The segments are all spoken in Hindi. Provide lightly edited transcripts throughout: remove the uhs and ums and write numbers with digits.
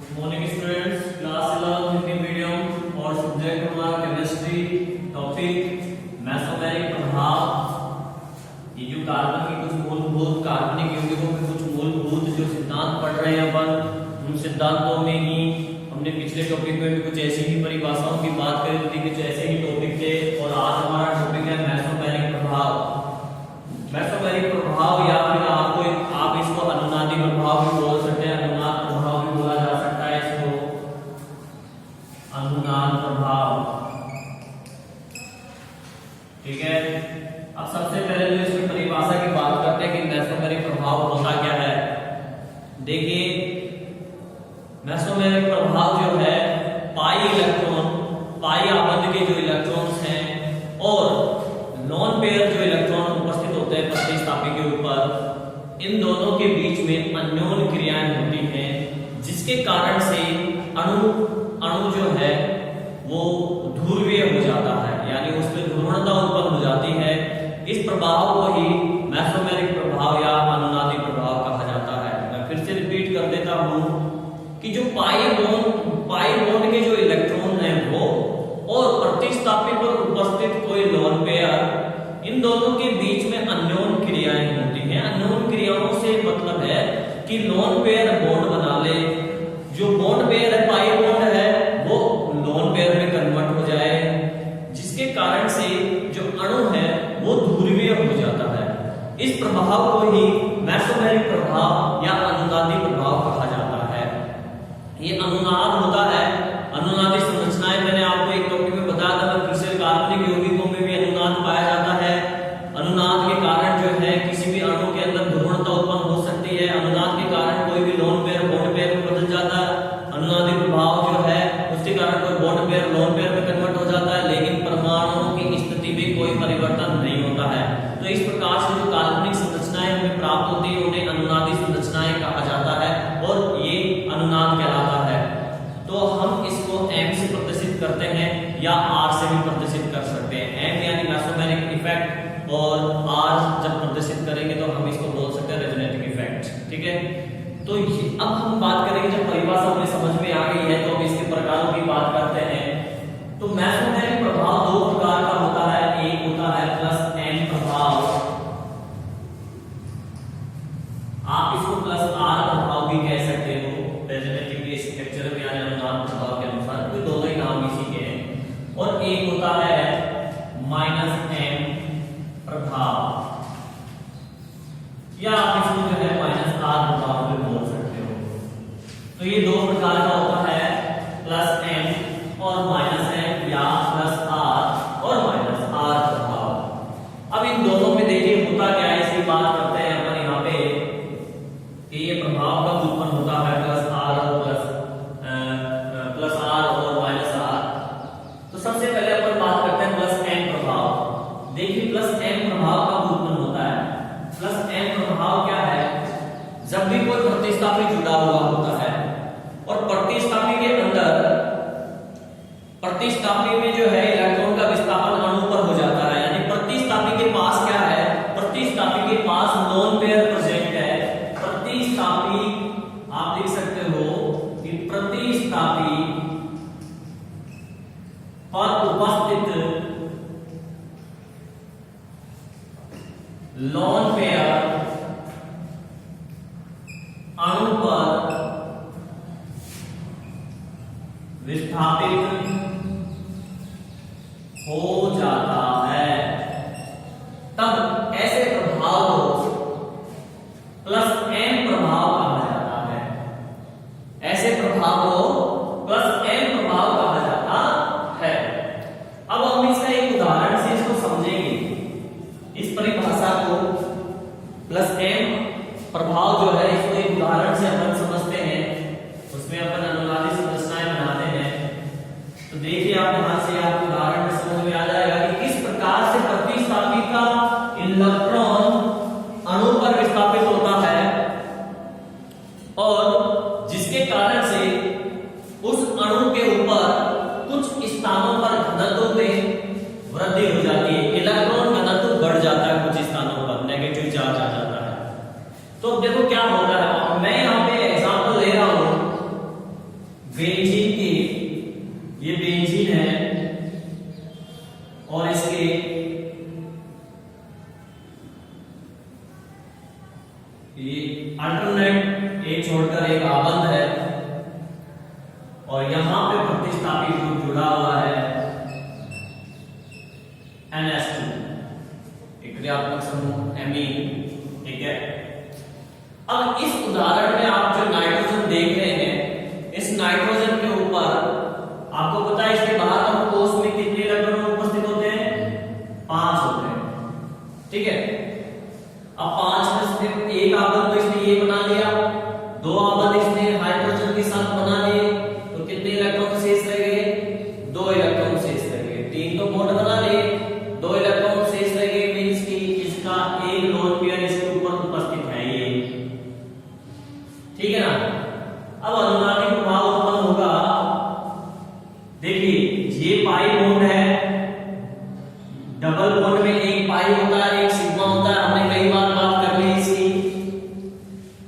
Good morning students, class 11 Hindi medium और सब्जेक्ट हमारा केमिस्ट्री, टॉपिक मेसोमेरिक प्रभाव। ये जो कार्बन की कुछ मूलभूत कार्बनिक यौगिकों के कुछ मूलभूत जो सिद्धांत पढ़ रहे हैं अपन, उन सिद्धांतों में ही हमने पिछले टॉपिक में भी कुछ ऐसी ही परिभाषाओं की बात करी थी, कुछ ऐसे ही टॉपिक थे। और आज हमारा टॉपिक है मेसोमेरिक प्रभाव। मेसोमेरिक प्रभाव या फिर आप इसको अनुनादी प्रभाव भी बोल सकते हैं, अनुनाद प्रभाव भी बोला जा सकता है इसको, अनुनाद प्रभाव। ठीक है, अब सबसे पहले जो इसकी परिभाषा की बात करते हैं कि मेसोमेरिक प्रभाव होता क्या है। देखिए, मेसोमेरिक प्रभाव जो है पाई आबंध के जो इलेक्ट्रॉन्स हैं और नॉन पेयर जो इलेक्ट्रॉन उपस्थित होते हैं प्रतिस्थापी के ऊपर, इन दोनों के बीच में अन्योन क्रियाएं होती हैं, जिसके कारण से अणु जो है वो ध्रुवीय हो जाता है, यानी उसमें ध्रुवणता उत्पन्न हो जाती है। इस प्रभाव को ही मेसोमेरिक प्रभाव या अनुनादी प्रभाव कहा जाता है। मैं फिर से रिपीट कर देता हूं कि जो पाई बॉन्ड के जो इलेक्ट्रॉन हैं वो और प्रतिस्थापी पर उपस्थित कोई लोन पेयर, इन दोनों के बीच में अन्योन क्रियाएं होती हैं। अन्योन क्रियाओं से मतलब है कि लोन पेयर बॉन्ड बना ले, जो बॉन्ड पेयर है पाई बॉन्ड है वो लोन पेयर में कन्वर्ट हो जाए, जिसके कारण से जो अणु है वो ध्रुवीय हो जाता है। इस प्रभाव को ही मेसोमेरिक प्रभाव या अनुनादी प्रभाव कहा जाता है। ये अनुनाद होता है, अनुनादी संरचनाएं मैंने आपको एक टॉपिक में बताया था, फिर कार्बनिक यौगिकों में भी अनुनाद पाया जाता है। अनुनाद के कारण जो है किसी भी अणु के अंदर ध्रुवणता उत्पन्न हो सकती है। अनुनाद के कारण कोई भी लोन पेयर बॉन्ड पेयर में बदल जाता है। अनुनादी प्रभाव जो है उसके कारण कोई बॉन्ड पेयर लोन पेयर में कन्वर्ट हो जाता है, लेकिन परमाणुओं की स्थिति में कोई परिवर्तन नहीं होता है। तो इस प्रकार से जो काल्पनिक संरचनाएं हमें प्राप्त होती है उन्हें अनुनादी संरचनाएं कहा जाता है और ये अनुनाद कहलाता है। तो हम इसको M से प्रदर्शित करते हैं या R से भी प्रदर्शित कर सकते हैं। M यानी मेसोमेरिक इफेक्ट और R जब प्रदर्शित करेंगे तो हम इसको बोल सकते हैं रेजोनेटिव इफेक्ट। ठीक है, तो अब हम बात करेंगे, जब परिभाषा हमें समझ में आ गई है तो हम इसके प्रकारों की बात करते हैं। तो मेसोमेरिक प्रभाव दो प्रकार का होता है, एक होता है प्लस M प्रभाव, आप इसको प्लस R प्रभाव भी कह सकते हो। रेजोनेटिव के स्ट्रक्चर में यानी अनुनाद प्रभाव के अनुसार कोई दोनों ही नाम इसी के हैं। और एक होता है माइनस M प्रभाव, या आप इसको जो है माइनस R प्रभाव भी बोल सकते हो। तो ये दो प्रकार का होता है, प्लस M और माइनस M, या प्लस R और माइनस R प्रभाव। अब इन दोनों में देखिए होता क्या है, इसकी बात करते हैं अपन यहाँ पे कि ये प्रभाव कब उत्पन्न होता है, प्लस R और माइनस R। तो सबसे पहले अपन बात करते हैं प्लस M प्रभाव। देखिए प्लस M प्रभाव कब उत्पन्न होता है। प्लस M प्रभाव क्या है, जब भी कोई प्रतिस्थापी जुड़ा हुआ होता है और प्रतिस्थापी के अंदर, प्रतिस्थापी में जो है इलेक्ट्रॉन का विस्थापन अणु पर हो जाता है, यानी प्रतिस्थापी के पास क्या है, प्रतिस्थापी के पास लोन पेयर प्रेजेंट है। प्रतिस्थापी आप देख सकते हो कि प्रतिस्थापी पर उपस्थित लोन पेयर अणु पर विस्थापित हो जाता है, तब ऐसे प्रभाव को प्लस M प्रभाव कहा जाता है। ऐसे प्रभाव को प्लस M प्रभाव कहा जाता है। अब हम इसका एक उदाहरण से इसको समझेंगे, इस परिभाषा को प्लस M प्रभाव जो है इसको एक उदाहरण से अपन समझते हैं, उसमें अपन अनुनादी संरचनाएं बनाते हैं। तो देखिए आप यहां से आप उदाहरण में समझ में आ जाएगा कि किस प्रकार से प्रतिस्थापी का इलेक्ट्रॉन अणु पर विस्थापित होता है और जिसके कारण से उस अणु के ऊपर कुछ स्थानों पर घनत्व में वृद्धि हो जाती है, इलेक्ट्रॉन घनत्व बढ़ जाता है, कुछ स्थानों पर नेगेटिव चार्ज आ जाता है। तो देखो क्या होता है, मैं यहाँ पे एग्जांपल ले रहा हूं बेंजीन के, ये बेंजीन है और इसके ये अल्टरनेट एक छोड़कर एक आबंध है और यहां पे प्रतिस्थापी ग्रुप जुड़ा हुआ है NH2, एक क्रियात्मक समूह एमीन। ठीक है, अब इस उदाहरण में आप जो नाइट्रोजन देख रहे हैं, इस नाइट्रोजन के ऊपर आपको पता है इसके बाहर कोष में कितने इलेक्ट्रॉन उपस्थित होते हैं? 5 होते हैं। ठीक है, अब 5 में से एक आबंध तो इसने ये बना लिया, 2 आबंध इसने हाइड्रोजन के साथ बना लिए, तो कितने इलेक्ट्रॉन शेष रह गए? 2 इलेक्ट्रॉन शेष रह गए। 3 तो बॉन्ड बना लिए, 2 इलेक्ट्रॉन शेष रह गए, मींस कि इसका एक लोन पेयर इसके ऊपर उपस्थित है ये। ठीक है ना, अब अनुनादी प्रभाव उत्पन्न होगा। देखिए ये पाई बॉन्ड है, डबल बॉन्ड में एक पाई होता है, एक सिग्मा होता है, हमने कई बार बात कर ली इसकी।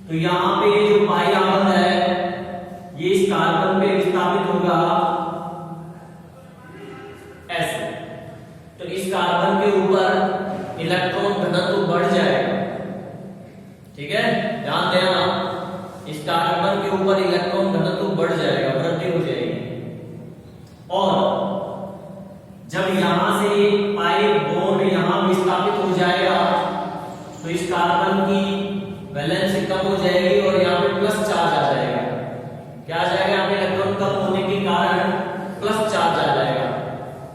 तो यहां पे ये जो पाई आबंध है ये इस कार्बन पे विस्थापित होगा ऐसे, तो इस कार्बन के ऊपर इलेक्ट्रॉन घनत्व बढ़ जाएगा। ठीक है, ध्यान देना, इस कार्बन के ऊपर इलेक्ट्रॉन घनत्व बढ़ जाएगा, वृद्धि हो जाएगी। और जब यहां से पाई बॉन्ड यहां विस्थापित हो जाएगा तो इस कार्बन की वैलेंसी कम हो जाएगी और यहाँ पे प्लस चार्ज आ जाएगा। क्या आ जाएगा? यहाँ पे इलेक्ट्रॉन कम होने के कारण प्लस चार्ज आ जाएगा।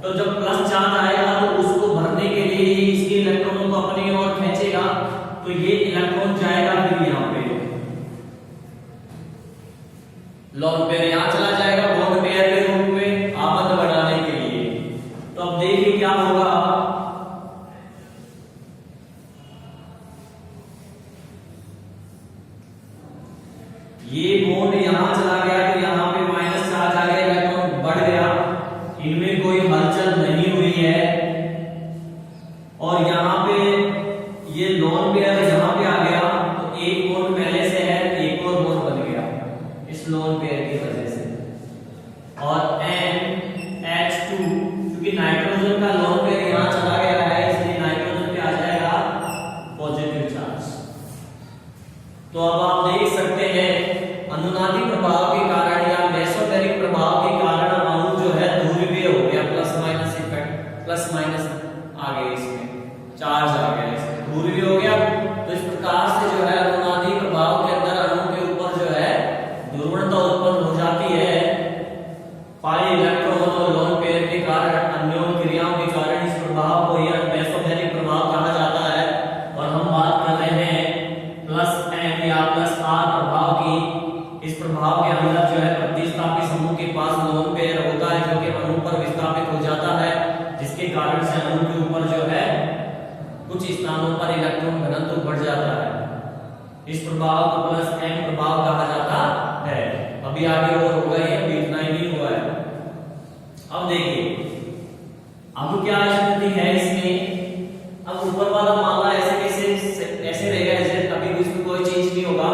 तो जब प्लस चार्ज आएगा तो उसको भरने के लिए इसके इलेक्ट्रॉनों को अपनी ओर खींचेगा, तो ये इलेक्ट्रॉन जाएगा फिर यहाँ पे लोन पेयर यहाँ चला जाएगा बॉन्ड पेयर के रूप में आबंध बनाने के लिए। तो अब देखिए क्या होगा, ये बॉन्ड यहां चला गया तो यहां पे माइनस चार्ज आ गया, इलेक्ट्रॉन बढ़ गया, इनमें कोई हलचल नहीं हुई है। और यहां पे ये लोन पेयर यहां पे आ गया तो एक बॉन्ड पहले से है, एक और बॉन्ड बन गया इस लोन पेयर की वजह से। और NH2 क्योंकि नाइट्रोजन का लोन पेयर यहां चला गया है इसलिए नाइट्रोजन पे आ जाएगा पॉजिटिव चार्ज। तो अब आप देख सकते हैं अनुनादी प्रभाव के कारण या मेसोटेरिक प्रभाव के कारण अणु जो है ध्रुवीय हो गया, plus minus effect, plus minus आ गए, इसमें चार्ज आ गया, इसमें ध्रुवीय हो गया। तो इस प्रकार से जो है अनुनादी प्रभाव के अंदर अणु के ऊपर जो है ध्रुवणता उत्पन्न हो जाती है पाई इलेक्ट्रॉन और लोन पेयर के कारण, अन्योन्य क्रियाओं के कारण। इस प्रभाव को यह मेसोटेरिक प्रभाव कहा जाता है। और हम बात कर रहे हैं प्लस M या प्लस R प्रभाव की। इस प्रभाव के अंदर जो है प्रतिस्थापी समूह के पास लोन पेयर होता है जो कि अणु पर विस्थापित हो जाता है, जिसके कारण से अणु के ऊपर जो है कुछ स्थानों पर इलेक्ट्रॉन घनत्व बढ़ जाता है। इस प्रभाव को प्लस M प्रभाव कहा जाता है। अभी आगे और होगा, ये अभी इतना ही नहीं हुआ है। अब देखिए अब क्या स्थिति है इसमें। अब ऊपर वाला मामला ऐसे रहेगा जैसे अभी इसमें कोई चेंज नहीं होगा।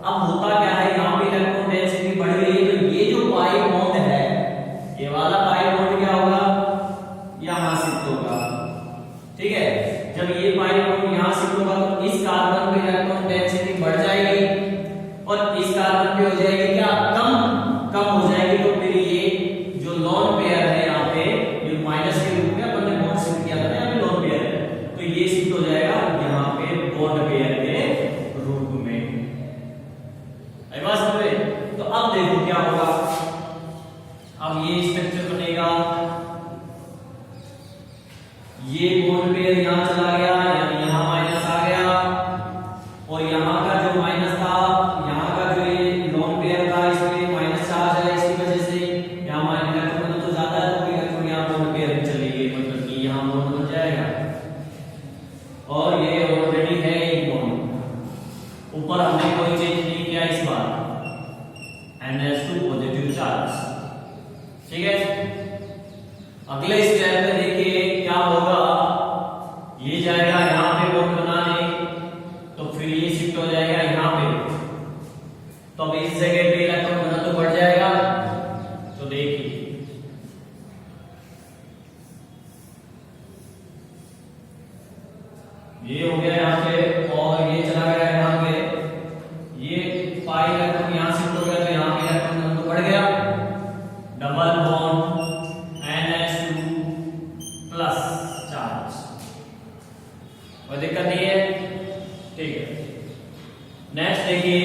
अब होता क्या है, यहाँ पे इलेक्ट्रॉन डेंसिटी बढ़ गई है तो ये जो पाई बॉन्ड है, ये वाला पाई बॉन्ड क्या होगा, यहाँ शिफ्ट होगा। ठीक है, जब ये पाई बॉन्ड यहाँ शिफ्ट होगा तो इस कार्बन पे इलेक्ट्रॉन डेंसिटी बढ़ जाएगी और इस कार्बन पे हो जाएगी क्या, कम हो जाएगी। तो फिर ये जो लोन पेयर है यहाँ पे, ये माइनस के रूप में अपन ने बॉन्ड शिफ्ट किया था ना, यहाँ पे लोन पेयर है, तो ये शिफ्ट हो जाएगा यहाँ पे बॉन्ड पेयर के रूप में। आई बात समझ में? तो अब देखो क्या होगा, अब ये स्ट्रक्चर बनेगा, ये बॉन्ड पेयर यहां चला गया, यानी यहां माइनस आ गया, और यहां का जो माइनस था, यहां का जो ये लोन पेयर था, इसमें माइनस चार्ज है, इसकी वजह से यहां माइनस इलेक्ट्रॉन तो ज्यादा है, तो इलेक्ट्रॉन यहां बॉन्ड पेयर में चली गई, मतलब कि यहां बॉन्ड बन जाएगा। और ये ऑलरेडी है एक बॉन्ड, ऊपर हमने कोई चेंज नहीं किया इस बार, NH2 पॉजिटिव चार्ज। ठीक है, अगले स्टेप में देखिए क्या होगा, ये जाएगा यहाँ पे बॉन्ड बनाने, तो फिर ये शिफ्ट हो जाएगा यहाँ पे, तो अब इस जगह पे इलेक्ट्रॉन घनत्व बढ़ जाएगा इलेक्ट्रॉन यहाँ शिफ्ट हो गया तो यहाँ पे इलेक्ट्रॉन घनत्व बढ़ गया, double bond NH2 plus charge, कोई दिक्कत नहीं है, ठीक है। नेक्स्ट देखिए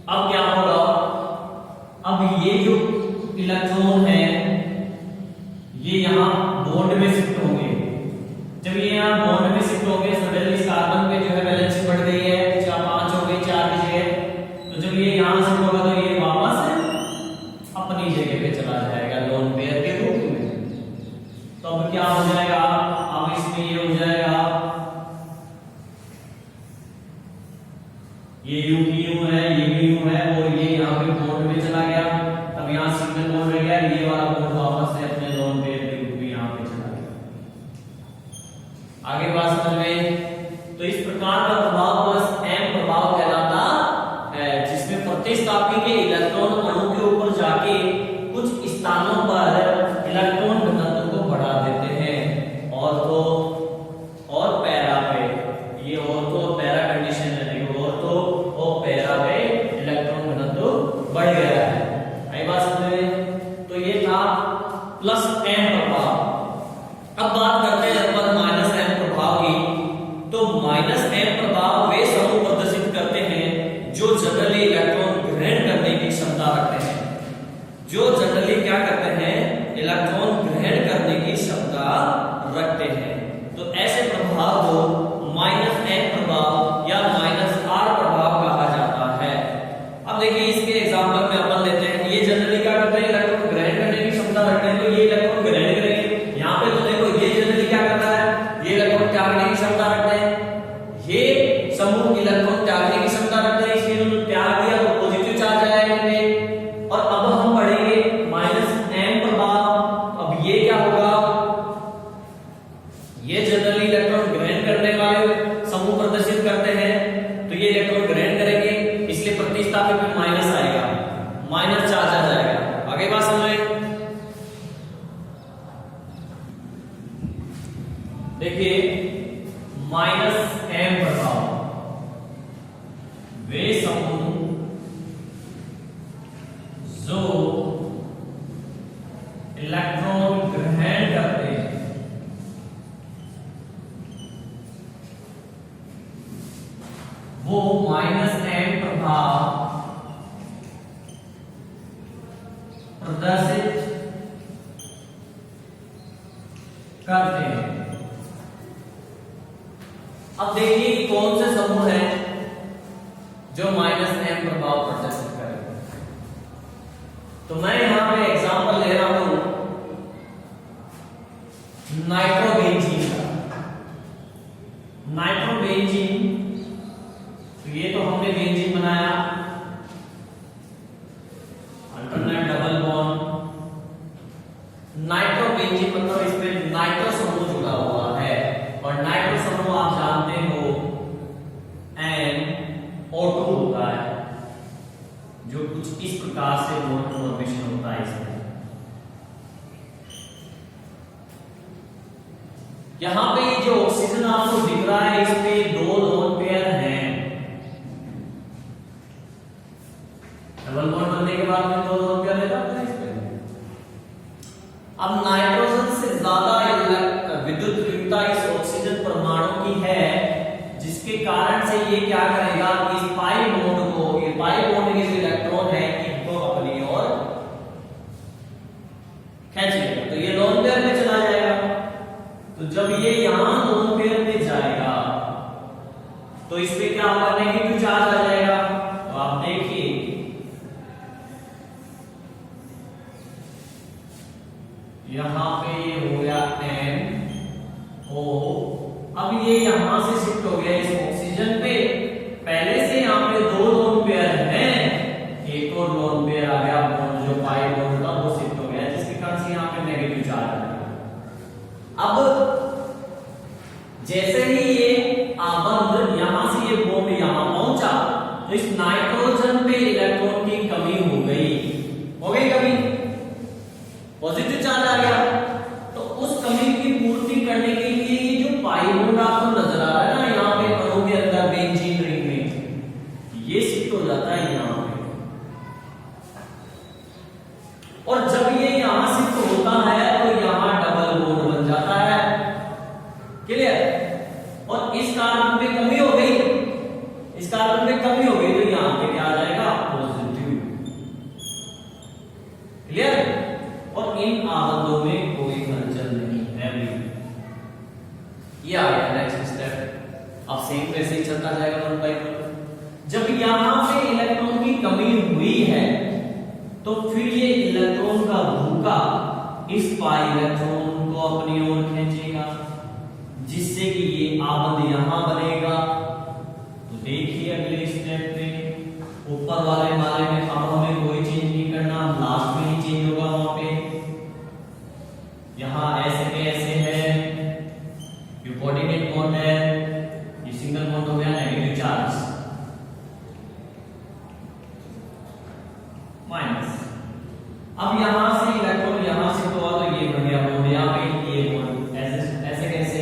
अब क्या होगा, अब ये जो इलेक्ट्रॉन है ये यहाँ बॉन्ड में शिफ्ट होंगे, जब ये यहाँ बॉन्ड में शिफ्ट होंगे सडनली कार्बन पे जो है वैलेंसी बढ़ गई है, 5 हो गई 4 की जगह, तो जब ये यहाँ शिफ्ट होगा तो ये वापस अपनी जगह पे चला जाएगा लोन पेयर के रूप में। तो अब क्या हो जाएगा, अब इसमें ये हो जाएगा ये यू की यू है, ये भी यू है और ये यहाँ पे बॉन्ड में चला गया, तब यहाँ सिंगल बॉन्ड रह गया, ये वाला बॉन्ड वापस से अपने लोन पेयर के रूप में यहाँ पे चला गया। आगे बात समझ में, तो इस प्रकार का प्रभाव प्लस एम प्रभाव कहलाता है, जिसमें प्रतिस्थापी के इलेक्ट्रॉन अणु के ऊपर जाके कुछ स्थानों पर इलेक्ट्रॉन घनत्व को बढ़ा देते हैं, ऑर्थो और पैरा पे, ये ऑर्थो और पैरा कंडीशन है, ऑर्थो और पैरा पे इलेक्ट्रॉन घनत्व बढ़ गया है। आई बात समझ में, तो ये था प्लस एम प्रभाव। अब बात करते हैं अपन माइनस एम प्रभाव की, तो माइनस एम प्रभाव वे समूह प्रदर्शित करते हैं जो जनरली इलेक्ट्रॉन ग्रहण करने की क्षमता रखते हैं, जो जनरली क्या करते हैं, इलेक्ट्रॉन ग्रहण करने की क्षमता रखते हैं। तो ऐसे प्रभाव को माइनस एम प्रभाव या माइनस आर प्रभाव कहा जाता है। अब देखिए इसके एग्जांपल में अपन लेते हैं, ये जनरली क्या करते हैं, इलेक्ट्रॉन ग्रहण करने की क्षमता रखते हैं, तो ये इलेक्ट्रॉन ग्रहण करेंगे। यहाँ पे तो देखो ये जनरली क्या करता है, ये इलेक्ट्रॉन त्याग करने की क्षमता रखते हैं, ये समूह इलेक्ट्रॉन त्यागने की क्षमता रखते हैं, इसलिए उन्होंने त्याग दिया तो पॉजिटिव चार्ज आएगा इनमें। और अब हम पढ़ेंगे माइनस एम प्रभाव। अब ये क्या होगा, ये जनरली इलेक्ट्रॉन ग्रहण करने वाले समूह प्रदर्शित करते हैं, तो ये इलेक्ट्रॉन ग्रहण करेंगे, इसलिए प्रतिस्थापी पे माइनस आएगा, माइनस चार्ज आ जाएगा। आगे बात समझें, देखिए माइनस एम प्रभाव वे समूह जो इलेक्ट्रॉन ग्रहण करते हैं वो माइनस एम प्रभाव प्रदर्शित करते हैं। अब देखिए कौन से समूह हैं जो माइनस एम प्रभाव प्रदर्शित करेंगे। तो मैं यहां पे एग्जांपल ले रहा हूं नाइट्रोबेंजीन का। नाइट्रोबेंजीन, तो ये तो हमने बेंजीन बनाया, अल्टरनेट डबल बॉन्ड। नाइट्रोबेंजीन मतलब इसमें नाइट्रो समूह जुड़ा हुआ है, और नाइट्रो समूह आप जानते हो NO2 होता है, जो कुछ इस प्रकार से बॉन्ड फॉर्मेशन होता है इसमें। यहां पे ये जो ऑक्सीजन आपको दिख रहा है इसमें 2 लोन पेयर हैं, डबल बॉन्ड बनने के बाद में 2 लोन पेयर लेता है इसमें। अब नाइट्रोजन से ज्यादा विद्युत तीव्रता इस ऑक्सीजन परमाणु की है, जिसके कारण से ये क्या करेगा कि इस पाई बॉन्ड को, ये पाई बॉन्ड के जो इलेक्ट्रॉन है इनको अपनी ओर खींच लेगा, तो ये लोन पेयर में चला जाएगा। तो जब ये यहां लोन पेयर में जाएगा तो इस पे क्या होगा, नेगेटिव चार्ज आ जाएगा। तो आप देखिए यहां पे ये हो गया NO, अब ये यहां से शिफ्ट हो गया इस ऑक्सीजन पे। पहले से यहां पे 2 लोन पेयर हैं, एक और लोन पेयर आ गया, जो पाई बॉन्ड था वो शिफ्ट हो गया, जिसके कारण से यहां पे नेगेटिव चार्ज आ गया। अब जैसे ही ये आबंध यहां से ये बॉन्ड यहां पहुंचा, तो इस नाइट्रोजन पे इलेक्ट्रॉन की कमी हो गई कमी, पॉजिटिव चार्ज आ गया। तो उस कमी की पूर्ति करने के लिए ये जो पाई बॉन्ड आपको नजर आ रहा है ना यहाँ पे अणु के अंदर बेंजीन रिंग में, आ जाएगा 1/1। जब यहाँ पे इलेक्ट्रॉन की कमी हुई है तो फिर ये इलेक्ट्रॉन का धोखा इस पाई इलेक्ट्रॉन को अपनी ओर खींचेगा, जिससे कि ये आबंध यहां बनेगा। तो देखिए अगले स्टेप में ऊपर वाले में अब हमें कोई चेंज नहीं करना, लास्ट में ही चेंज होगा वहां पे। यहां ऐसे पे ऐसे है, ये कोऑर्डिनेट बॉन्ड है, ये सिंगल बॉन्ड हो गया, नेगेटिव चार्ज माइनस। अब यहां से इलेक्ट्रॉन यहां से तो ये बन गया बॉन्ड, यहां पे ये बॉन्ड ऐसे कैसे,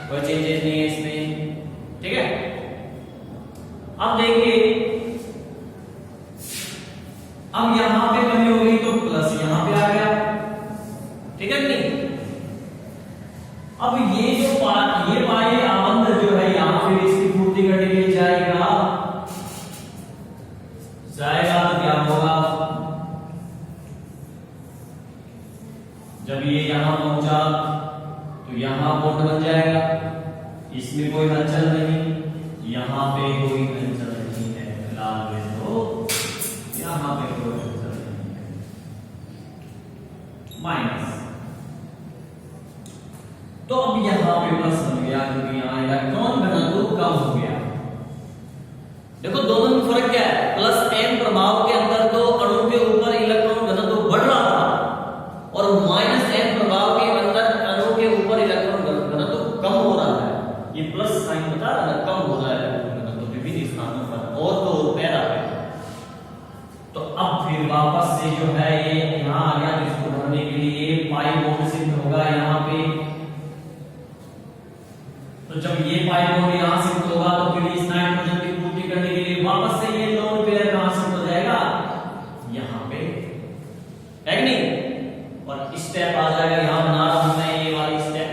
कोई चेंजेस नहीं है इसमें, ठीक है। अब देखिए, अब यहां पे कमी हो गई तो प्लस यहां पे आ गया, ठीक है नहीं। अब ये जो ये पाई आबंध जो है यहां फिर इसकी पूर्ति करने के लिए जाएगा तो क्या होगा, जब ये यहां पहुंचा तो यहां बॉन्ड बन जाएगा, इसमें कोई हलचल नहीं, यहां पे कोई हलचल नहीं है, फिलहाल में तो यहां पे कोई हलचल नहीं है, माइनस। तो अब यहां पे प्लस बन गया क्योंकि यहां इलेक्ट्रॉन घनत्व कम हो गया। देखो दोनों में फर्क क्या है, प्लस एन प्रभाव के अंदर तो अणु के ऊपर इलेक्ट्रॉन घनत्व बढ़ रहा था और माइनस एन प्रभाव के अंदर अणु के ऊपर इलेक्ट्रॉन घनत्व कम हो रहा है। ये प्लस साइन बता रहा है कम हो रहा है घनत्व विभिन्न स्थानों पर और तो पैदा है। तो अब फिर वापस से जो है ये यहां आ गया, इसको भरने के लिए पाई बॉन्ड सिद्ध होगा यहां पे। तो जब ये पाई बॉन्ड यहां सिद्ध होगा तो फिर इस नाइट्रोजन की पूर्ति करने के लिए वापस से ये लोन पेयर कहां सिद्ध हो जाएगा, यहां पे, है कि नहीं। और स्टेप आ जाएगा, यहां बना रहा हूं मैं ये वाली स्टेप,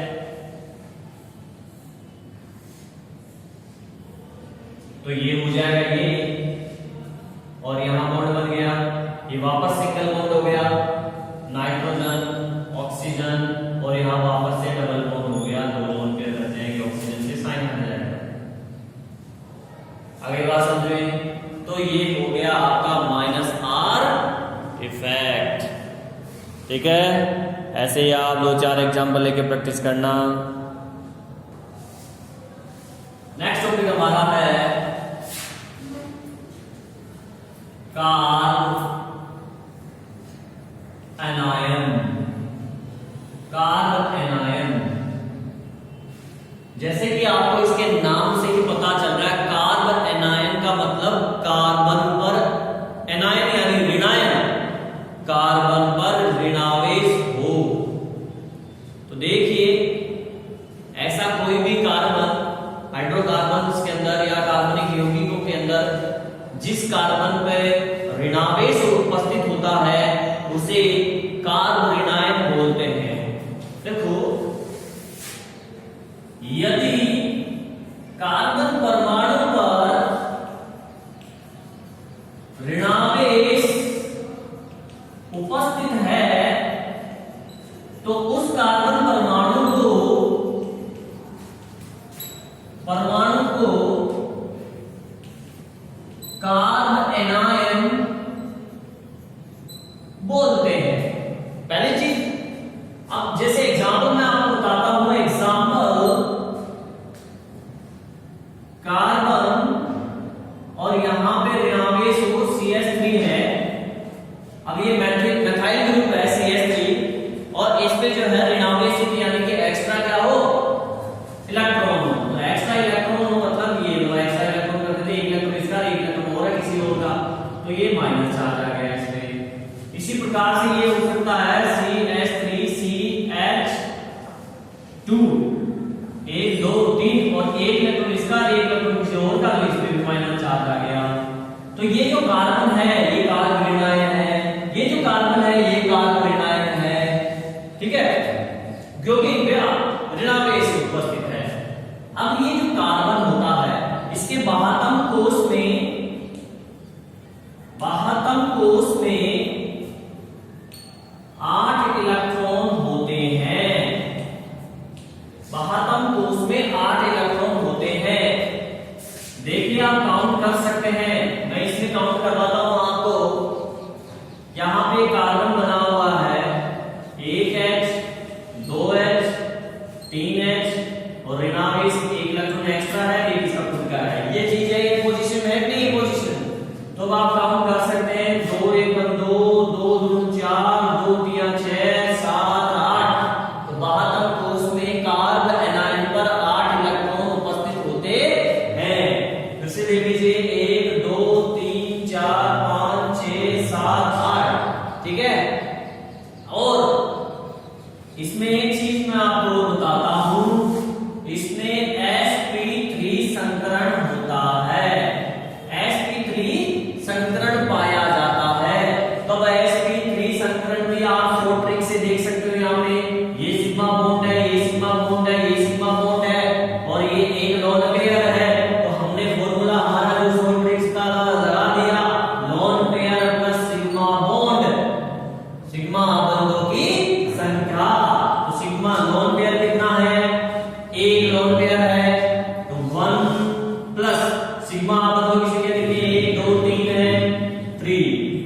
तो ये हो जाएगा ये, और यहां बॉन्ड बन गया, ये वापस सिंगल बॉन्ड हो गया, नाइट्रोजन ऑक्सीजन, और यहां वापस से डबल बॉन्ड हो गया, दो बॉन्ड पेयर करते हैं कि ऑक्सीजन से साइन आ जाएगा। अगली बात समझे, तो ये हो गया आपका -R इफेक्ट, ठीक है। ऐसे ही आप 2-4 एग्जांपल लेके प्रैक्टिस करना। नेक्स्ट टॉपिक हमारा है कार्ब एनायन। कार्ब एनायन, जैसे कि आपको इसके नाम से ही पता चल रहा है, कार्ब एनायन का मतलब कार्बन पर, एनायन यानी ऋणायन, कार्बन पर ऋणावेश हो। तो देखिए ऐसा कोई भी कार्बन, हाइड्रोकार्बन के अंदर या कार्बनिक यौगिकों के अंदर जिस कार्बन पर ऋणावेश उपस्थित होता है उसे कार्ब ऋणायन बोलते हैं। देखो, यदि कार्बन परमाणु पर ऋणावेश उपस्थित है तो उस कार्बन परमाणु को कार्ब एनायन बोलते हैं। पहली चीज, अब जैसे एग्जाम्पल मैं आपको बताता हूं, एग्जाम्पल कार्बन और यहां पे ऋणावेश हो CH3 है। अब ये मेथाइल ग्रुप है CH3 और इस पे जो है ऋणावेश यानी कि एक्स्ट्रा क्या हो, इलेक्ट्रॉन हो। तो एक्स्ट्रा इलेक्ट्रॉन हो मतलब ये लो, एक्स्ट्रा इलेक्ट्रॉन कर देते, एक इलेक्ट्रॉन इसका, एक इलेक्ट्रॉन और है किसी और का, तो ये माइनस चार्ज आ गया इसमें। इसी प्रकार से ये हो सकता है CH3CH2, 1 2 3 और एक इलेक्ट्रॉन इसका, एक इलेक्ट्रॉन किसी और का, तो इस पे भी माइनस चार्ज आ गया। तो ये जो कार्बन है ये कार्ब ऋणायन है, ये जो कार्बन है ये कार्ब ऋणायन है, ठीक है, क्योंकि ऋणावेश उपस्थित है। अब ये जो कार्बन होता है इसके बाह्यतम कोश में 8 इलेक्ट्रॉन होते हैं। बाह्यतम कोश में 8 इलेक्ट्रॉन होते हैं।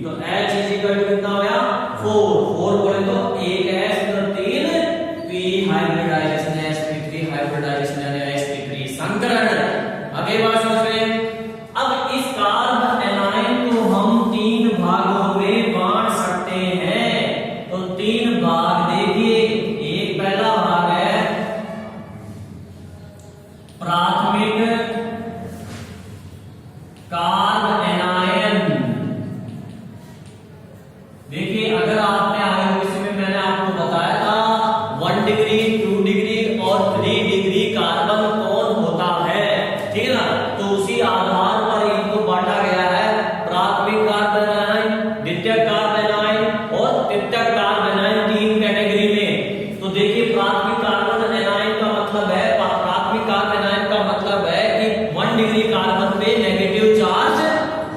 तो H इज इक्वल टू कितना हो गया 4 बोले तो 1s तो 3 p हाइब्रिडाइजेशन है sp3 हाइब्रिडाइजेशन है sp3 संकरण। आगे बात समझ में। अब इस कार्बन एनायन को हम 3 भागों में बांट सकते हैं। तो 3 भाग देखिए, एक पहला भाग है प्राथमिक कार्बन एनायन। देखिए अगर आपने आगे इसमें मैंने आपको बताया था 1 डिग्री 2 डिग्री और 3 डिग्री कार्बन कौन होता है, ठीक है ना। तो उसी आधार पर इनको बांटा गया है प्राथमिक कार्बन एनायन, द्वितीयक कार्बन एनायन और तृतीयक कार्बन एनायन 3 कैटेगरी में। तो देखिए प्राथमिक कार्बन एनायन का मतलब है, प्राथमिक कार्बन एनायन का मतलब है कि 1 डिग्री कार्बन पे नेगेटिव चार्ज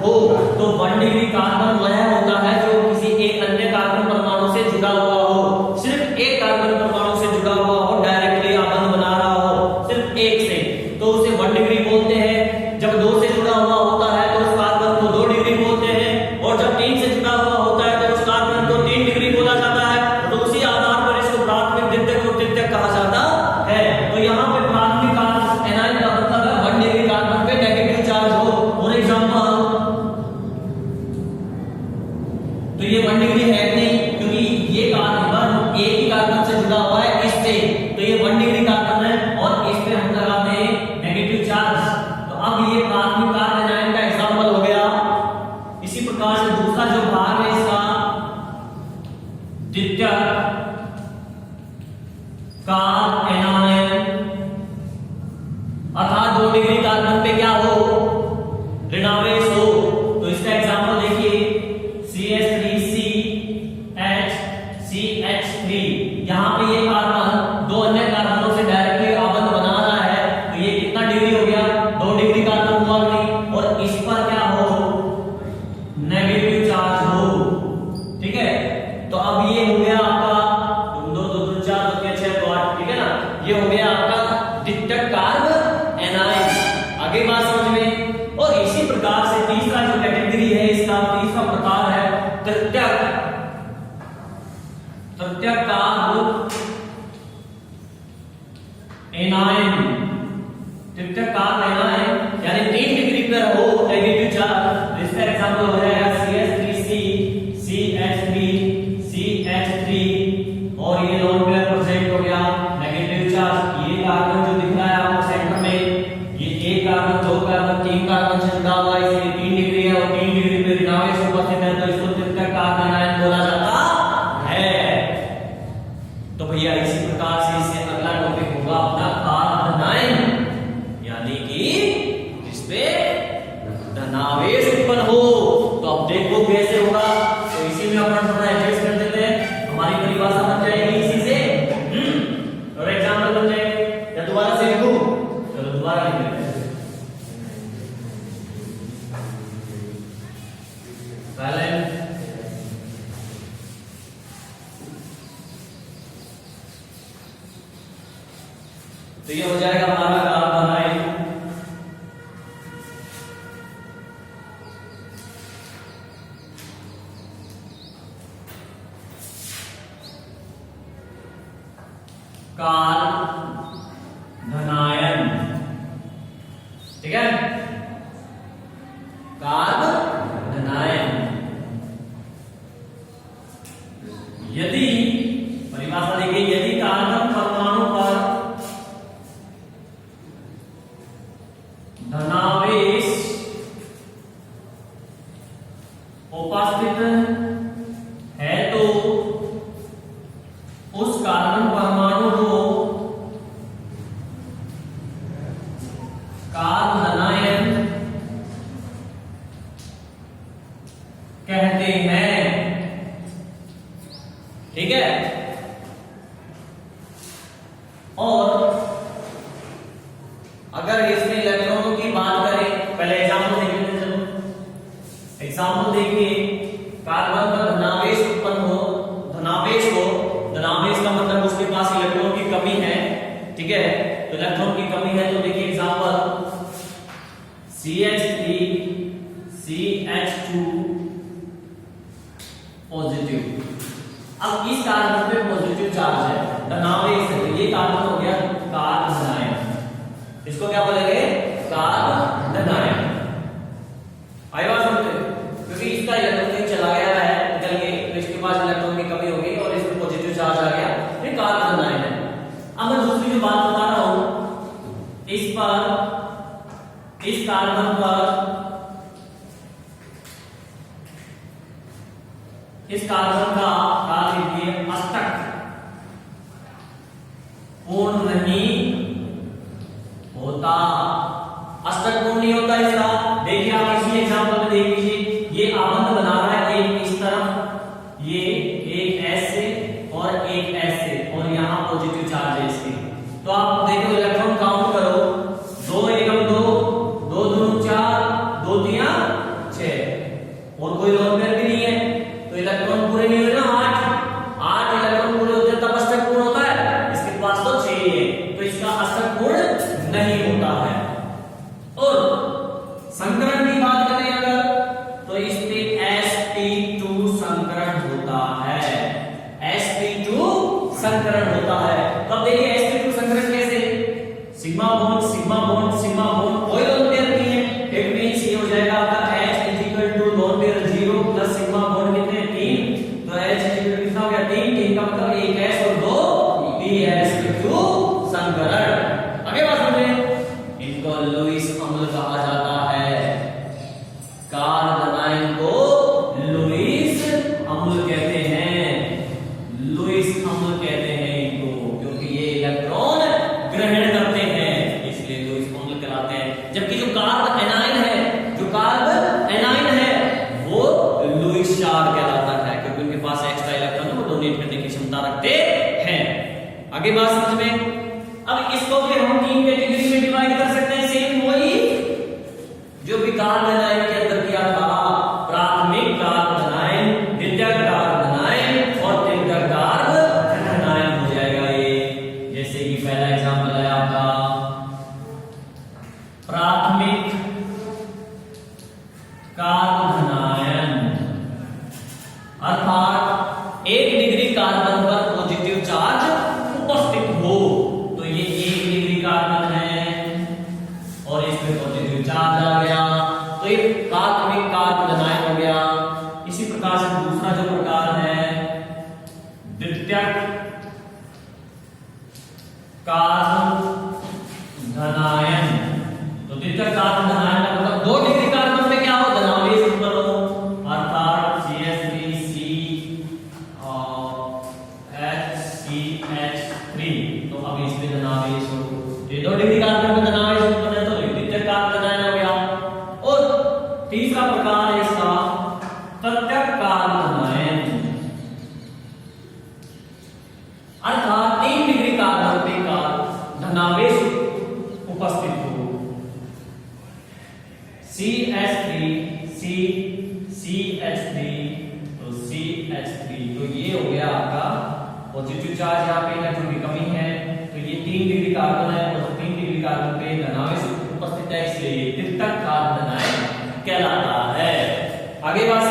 हो। तो 1 डिग्री कार्बन वह होता है जो किसी एक अन्य कार्बन परमाणु से जुड़ा हुआ हो, सिर्फ एक कार्बन परमाणु से जुड़ा हुआ हो, डायरेक्टली आबंध बना रहा हो सिर्फ एक से, तो उसे 1 डिग्री बोलते हैं। जब 2 से जुड़ा हुआ होता है तो उस कार्बन को 2 डिग्री बोलते हैं, और जब 3 से जुड़ा हुआ होता है तो उस कार्बन को 3 डिग्री बोला जाता है। तो उसी आधार पर इसको प्राथमिक, द्वितीयक और तृतीयक कहा जाता है। तो यहाँ पे प्राथमिक कार्बन एनायन का मतलब है 1 डिग्री कार्बन पे नेगेटिव चार्ज हो। फॉर एग्जांपल तो ये 1 डिग्री है नहीं, क्योंकि ये कार्बन एक ही कार्बन से जुड़ा हुआ है इससे, तो ये 1 डिग्री कार्बन है और इस पे हम लगाते हैं नेगेटिव चार्ज। तो अब ये प्राथमिक कार्बन एनायन का एग्जांपल हो गया। इसी प्रकार से दूसरा जो भाग है इसका द्वितीयक कार्बन एनायन, अर्थात 2 डिग्री कार्बन पे क्या हो, ऋणावेश हो। तो इसका एग्जांपल देखिए CH3CH3, यहाँ पे ये कार्बन 2 अन्य कार्बनों से डायरेक्टली आबंध बना रहा है। तो ये कितना डिग्री हो गया, 2 डिग्री कार्बन हुआ नहीं, और इस पर क्या हो, नेगेटिव चार्ज हो, ठीक है। तो अब ये हो गया आपका 2 2 2 4 2 6 2 8, ठीक है ना। ये हो गया आपका द्वितीयक कार्बन एनायन। आगे बात समझ में। और इसी प्रकार से तीसरा जो कैटेगरी है, इसका तीसरा प्रकार है तृतीयक कार्बन एनायन। तृतीयक कार्बन एनायन यानी 3 डिग्री पर हो नेगेटिव चार्ज। इसका एग्जांपल हो जाएगा CH3C CH3 CH3, और ये लॉन्ग पेयर प्रेजेंट हो गया नेगेटिव चार्ज। ये कार्बन जो दिख रहा है आपको सेंटर में, ये एक कार्बन 2 कार्बन 3 कार्बन से जुड़ा हुआ है, इसलिए 3 डिग्री है और 3 डिग्री पे ऋणावेश उपस्थित है, तो इसको तृतीयक कार्बन एनायन बोला जाता है। तो भैया इसी प्रकार से इससे अगला टॉपिक होगा अपना कार्बन एनायन, यानी कि इस पे धनावेश उत्पन्न हो। तो अब देखो कैसे होगा। तो इसी में अपन थोड़ा एडजस्ट कर देते हैं, हमारी परिभाषा बन जाएगी इसी से, और एग्जांपल बन जाएगा। या दोबारा से लिखूं, चलो दोबारा लिख लेते हैं। पहले तो ये हो जाएगा हमारा कार्बन एनायन। कार्बनायन, ठीक है, कार्बनायन। यदि परिभाषा देखिए, यदि कार्बन परमाणु पर धनावेश उपस्थित है तो उस कार्बन परमाणु को कार्बनायन कहते हैं, ठीक है। और अगर इसमें इलेक्ट्रॉनों की बात करें, पहले एग्जाम्पल देखिए, चलो एग्जाम्पल देखिए। कार्बन पर धनावेश उत्पन्न हो, धनावेश हो, धनावेश का मतलब उसके पास इलेक्ट्रॉन की कमी है, ठीक है। तो इलेक्ट्रॉन की कमी है, तो देखिए एग्जाम्पल CH3 CH2 पॉजिटिव। अब इस कार्बन पे पॉजिटिव चार्ज है, धनावेश है, तो ये कार्बन हो गया कार्बन आयन। इसको क्या बोलेंगे? Carbon ion. आई बात समझ में? क्योंकि इसका इलेक्ट्रॉन चला गया है, निकल गए, तो इसके पास इलेक्ट्रॉन की कमी हो गई और इसमें पॉजिटिव चार्ज आ गया, ये कार्बन आयन है। अब मैं दूसरी जो बात बता रहा हूं, इस पर, इस कार्बन पर, इस कार्बन का लीजिए अष्टक पूर्ण नहीं होता, अष्टक पूर्ण नहीं होता इसका। देखिए आप इसी एग्जांपल में देख लीजिए, ये आबंध बना रहा है एक इस तरफ, ये एक ऐसे और एक ऐसे, और यहाँ पॉजिटिव चार्ज है इसके। तो आप देखो इलेक्ट्रॉन काउंट करो, 2 एकम 2, 2 दूनी 4, 2 तिया 6, और कोई लोन पेयर भी नहीं है, तो इलेक्ट्रॉन पूरे नहीं हो रहे ना, 8 इलेक्ट्रॉन पूरे होते हैं तब अष्टक पूर्ण होता है, इसके पास तो 6 ही है, तो इसका अष्टक पूर्ण नहीं होता है। और संकरण की बात करें अगर, तो इसमें sp2 संकरण होता है, sp2 संकरण होता है। तब देखिए sp2 संकरण कैसे, sigma bond sigma bond sigma bond, कोई लोन पेयर नहीं है, इट मींस ये हो जाएगा आपका H is equal to lone pair 0 plus sigma bond कितने 3, तो H इज इक्वल कितना हो गया 3, 3 का मतलब एक S और 2 sp2 संकरण। आगे बात समझे, इनको लुईस अम्ल कहा जाता है, कार्बन आयन को लुईस अम्ल कहते हैं, लुईस अम्ल कहते हैं इनको, क्योंकि ये इलेक्ट्रॉन ग्रहण करते हैं, इसलिए लुईस अम्ल कहलाते हैं। जबकि जो कार्ब एनाइन है, जो कार्ब एनाइन है वो लुईस क्षार कहलाता है, क्योंकि उनके पास एक्स्ट्रा इलेक्ट्रॉन वो डोनेट करने की क्षमता रखते हैं। आगे बात समझ में, अब इसको फिर हम 3 कैटेगरी में डिवाइड कर सकते हैं, सेम वही जो भी कार्बन आयन के अंदर किया था, प्राथमिक कार्बन आयन, द्वितीयक कार्बन आयन और तृतीयक कार्बन आयन हो जाएगा ये। जैसे कि पहला एग्जांपल है आपका प्राथमिक कार्बन आयन, अर्थात 1 डिग्री कार्बन पर पॉजिटिव चार्ज उपस्थित हो, तो ये 1 डिग्री कार्बन है और इसमें पॉजिटिव चार्ज आ गया, तो ये प्राथमिक कार्बन आयन हो गया। इसी प्रकार से दूसरा जो प्रकार है द्वितीयक कार्बन आयन, तो द्वितीयक कार्बन आयन का मतलब 2 डिग्री कार्बन पे क्या हो, धनावेश उत्पन्न हो, अर्थात CH3C और HCH3, तो अब इसमें धनावेश हो, ये 2 डिग्री कार्बन में धनावेश उत्पन्न है, तो द्वितीयक कार्बन आयन हो गया। और तीसरा प्रकार है इसका तृतीयक कार्बन आयन, अर्थात 3 डिग्री कार्बन पे का धनावेश उपस्थित हो, CH3 CH3, तो CH3, तो ये हो गया आपका पॉजिटिव चार्ज, यहाँ पे इलेक्ट्रॉन की कमी है, तो ये 3 डिग्री कार्बन है और 3 डिग्री कार्बन पे धनावेश उपस्थित है, इसलिए तृतीयक कार्बन आयन कहलाता है। आगे बात